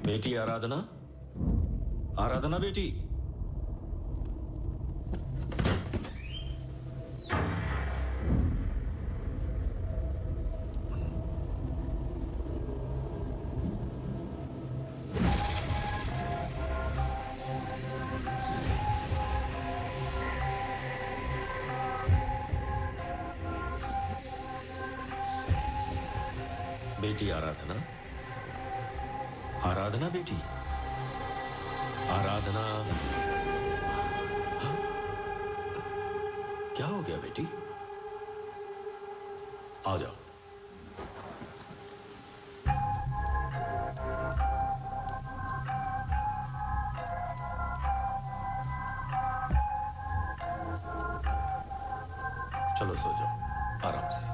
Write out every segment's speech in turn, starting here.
बेटी आराधना, आराधना बेटी। बेटी आराधना, आराधना बेटी, आराधना। हाँ? क्या हो गया बेटी? आ जाओ। चलो सो जाओ आराम से।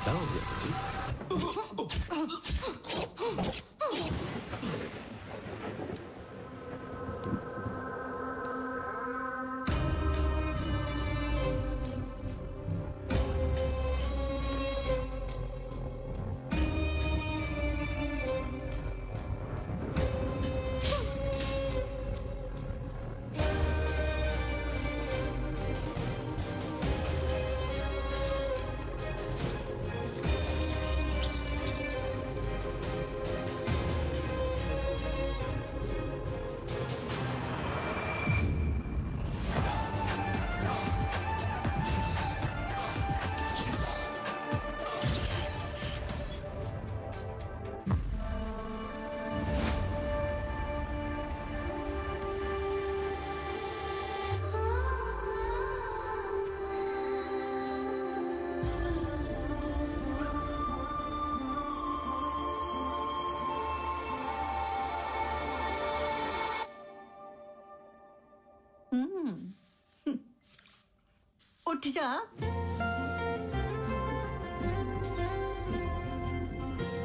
क्या हो गया बेटी? उठ जा।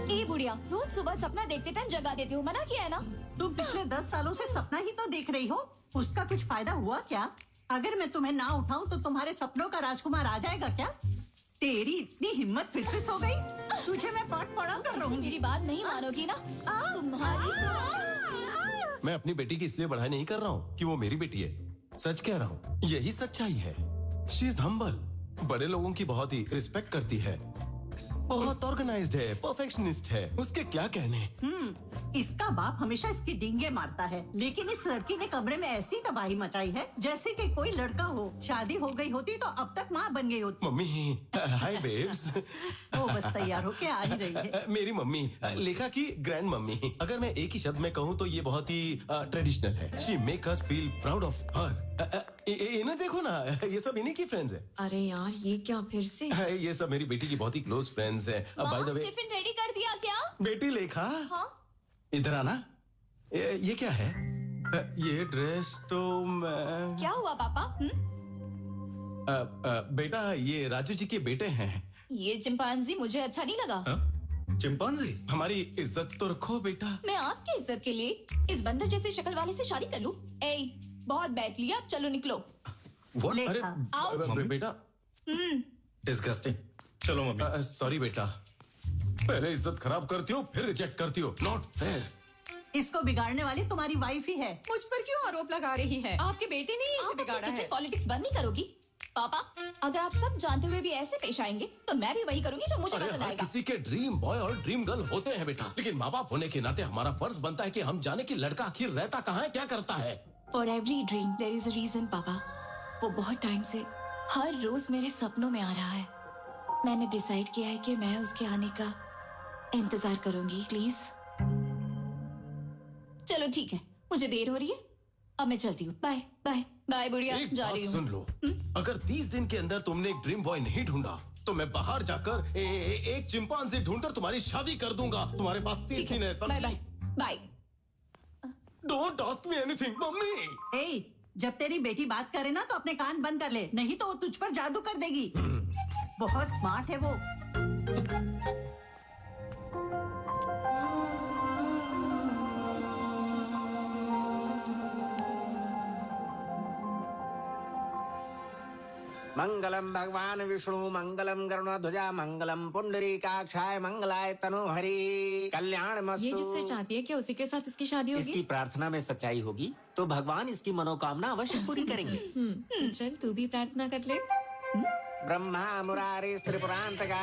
ए बुढ़िया, रोज सुबह सपना देखते टाइम जगा देती हूँ, मना किया है ना? तुम पिछले 10 सालों से सपना ही तो देख रही हो, उसका कुछ फायदा हुआ क्या? अगर मैं तुम्हें ना उठाऊं तो तुम्हारे सपनों का राजकुमार आ जाएगा क्या? तेरी इतनी हिम्मत फिर से सो गई? तुझे मैं पाठ पढ़ा कर तुम रहूंगी। मेरी बात नहीं मानोगी ना? तुम्हारी मैं अपनी बेटी की इसलिए बढ़ाई नहीं कर रहा हूँ कि वो मेरी बेटी है। सच कह रहा हूँ, यही सच्चाई है। शी इज हम्बल, बड़े लोगों की बहुत ही रिस्पेक्ट करती है, बहुत ऑर्गेनाइज्ड है, परफेक्शनिस्ट है। उसके क्या कहने। इसका बाप हमेशा इसकी डींगे मारता है, लेकिन इस लड़की ने कमरे में ऐसी तबाही मचाई है जैसे कि कोई लड़का हो। शादी हो गई होती तो अब तक माँ बन गई होती। मम्मी, हाय बेब्स। वो बस तैयार होके आ ही रही है। मेरी मम्मी, लेखा की ग्रैंड मम्मी। अगर मैं एक ही शब्द में कहूँ तो ये बहुत ही ट्रेडिशनल है। She make us feel proud of her. इन्हें देखो ना, ये सब इन्हीं की फ्रेंड्स है। अरे यार, ये क्या फिर से? ये सब मेरी बेटी की बहुत ही क्लोज फ्रेंड्स है। बाय द माँ, वे, टिफिन रेडी कर दिया क्या? बेटी लेखा, हाँ? इधर आना। ये क्या है? ये ड्रेस तो मैं क्या हुआ पापा? बेटा, ये राजू जी के बेटे हैं। ये चिंपांजी मुझे अच्छा नहीं लगा। चिंपांजी? हमारी इज्जत तो रखो बेटा। मैं आपकी इज्जत के लिए इस बंदर जैसे शक्ल वाले से शादी कर लूं? ए, बहुत बैठ लिया, अब चलो निकलो। What? लेखा। अरे Out. बेटा, डिस्गस्टिंग। चलो मम्मी। सॉरी बेटा, पहले इज्जत खराब करती हो फिर रिजेक्ट करती हो। Not fair. इसको बिगाड़ने वाली तुम्हारी वाइफ ही है। मुझ पर क्यों आरोप लगा रही है? आपके बेटे ने ही इसे बिगाड़ा है। किचन पॉलिटिक्स बंद नहीं करोगी? पापा, अगर आप सब जानते हुए भी ऐसे पेश आएंगे तो मैं भी वही करूंगी जो मुझे अरे पसंद हर आएगा। किसी के ड्रीम बॉय और ड्रीम गर्ल होते हैं बेटा, लेकिन माँ बाप होने के नाते हमारा फर्ज बनता है कि हम जाने कि लड़का आखिर रहता कहाँ है, क्या करता है। For every dream there is a reason पापा। वो बहुत टाइम से हर रोज मेरे सपनों में आ रहा है। मैंने डिसाइड किया है कि मैं उसके आने का इंतजार करूंगी। प्लीज चलो ठीक है, मुझे देर हो रही है, अब मैं चलती हूँ। बाय बाय बाय बुढ़िया, एक जा बात रही हूँ। सुन लो, अगर 30 दिन के अंदर तुमने एक ड्रीम बॉय नहीं ढूंढा तो मैं बाहर जाकर एक चिंपांजी ढूंढकर तुम्हारी शादी कर दूंगा। तुम्हारे पास 30 दिन है, बाय बाय समझी? Bye. Don't ask me anything mummy. ए, जब तेरी बेटी बात करे ना तो अपने कान बंद कर ले, नहीं तो वो तुझ पर जादू कर देगी। बहुत स्मार्ट है वो। मंगलम भगवान विष्णु मंगलम गरुणध्वजा मंगलम पुंडरीकाक्षाय मंगलाय तनोहरि कल्याण ये मस्तु। जिससे चाहती है कि उसी के साथ इसकी शादी इसकी होगी। प्रार्थना में सच्चाई होगी तो भगवान इसकी मनोकामना अवश्य पूरी करेंगे। चल तू भी प्रार्थना कर ले। ब्रह्मा मुरारी त्रिपुरांतका।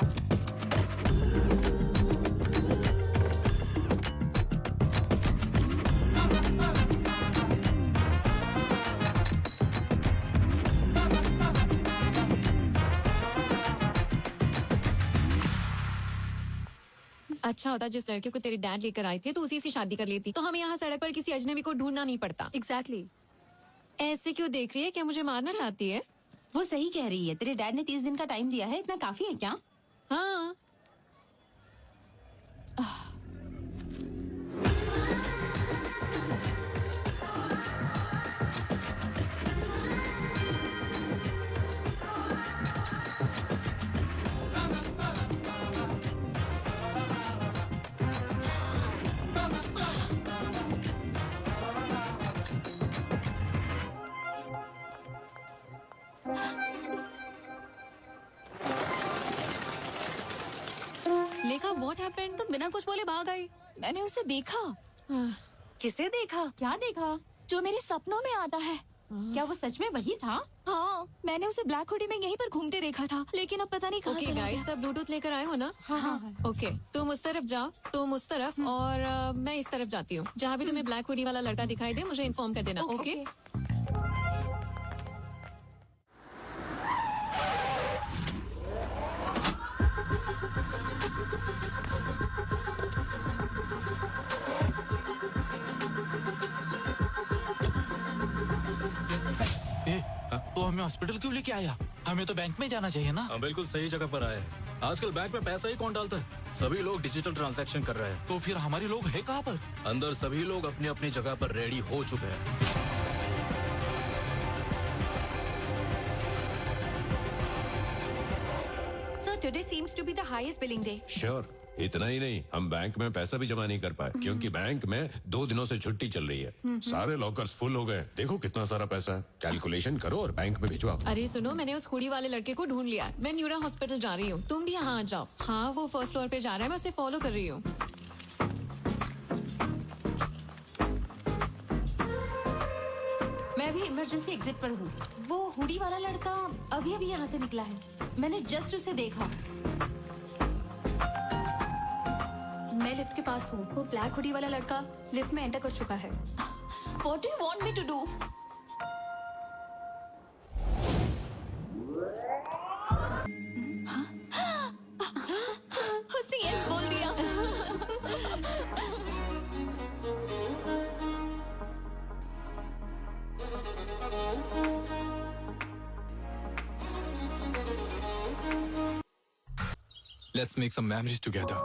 अच्छा होता जिस लड़के को तेरे डैड लेकर आए थे तो उसी से शादी कर लेती, तो हमें यहाँ सड़क पर किसी अजनबी को ढूंढना नहीं पड़ता। एग्जैक्टली ऐसे क्यों देख रही है? क्या मुझे मारना चाहती है? वो सही कह रही है। तेरे डैड ने 30 दिन का टाइम दिया है, इतना काफी है क्या? हाँ। लेखा व्हाट हैपेंड? तुम बिना कुछ बोले भाग आई। मैंने उसे देखा। किसे देखा? क्या देखा? जो मेरे सपनों में आता है। क्या वो सच में वही था? हाँ, मैंने उसे ब्लैक हुडी में यहीं पर घूमते देखा था, लेकिन अब पता नहीं कहाँ ओके चला गाइस, गया। सब ब्लूटूथ लेकर आए हो ना? हाँ। ओके, तुम उस तरफ जाओ, तुम उस तरफ, और मैं इस तरफ जाती हूँ। जहाँ भी तुम्हें ब्लैक हुडी वाला लड़का दिखाई दे मुझे इन्फॉर्म कर देना। ओके? तो हमें हॉस्पिटल क्यों लेके आया? हमें तो बैंक में जाना चाहिए ना। हाँ, बिल्कुल सही जगह पर आए। आजकल बैंक में पैसा ही कौन डालता है? सभी लोग डिजिटल ट्रांजैक्शन कर रहे हैं। तो फिर हमारे लोग है कहाँ पर? अंदर सभी लोग अपनी अपनी जगह पर रेडी हो चुके हैं। So today seems to be the highest billing day. Sure, इतना ही नहीं, हम बैंक में पैसा भी जमा नहीं कर पाए क्योंकि बैंक में 2 दिनों से छुट्टी चल रही है। सारे लॉकर्स फुल हो गए। देखो कितना सारा पैसा है। कैलकुलेशन करो और बैंक में भिजवाओ। अरे सुनो, मैंने उस हुडी वाले लड़के को ढूंढ लिया। मैं न्यूरा हॉस्पिटल जा रही हूँ, तुम भी यहाँ आ जाओ। हाँ, वो फर्स्ट फ्लोर पे जा रहा है, मैं उसे फॉलो कर रही हूँ। मैं भी इमरजेंसी एग्जिट पर हूँ। वो हुडी वाला लड़का अभी अभी यहाँ से निकला है। मैंने जस्ट उसे देखा। मैं लिफ्ट के पास हूँ। वो ब्लैक हुडी वाला लड़का लिफ्ट में एंटर कर चुका है। What do you want me to do? उसने यस बोल दिया। Let's make some memories together.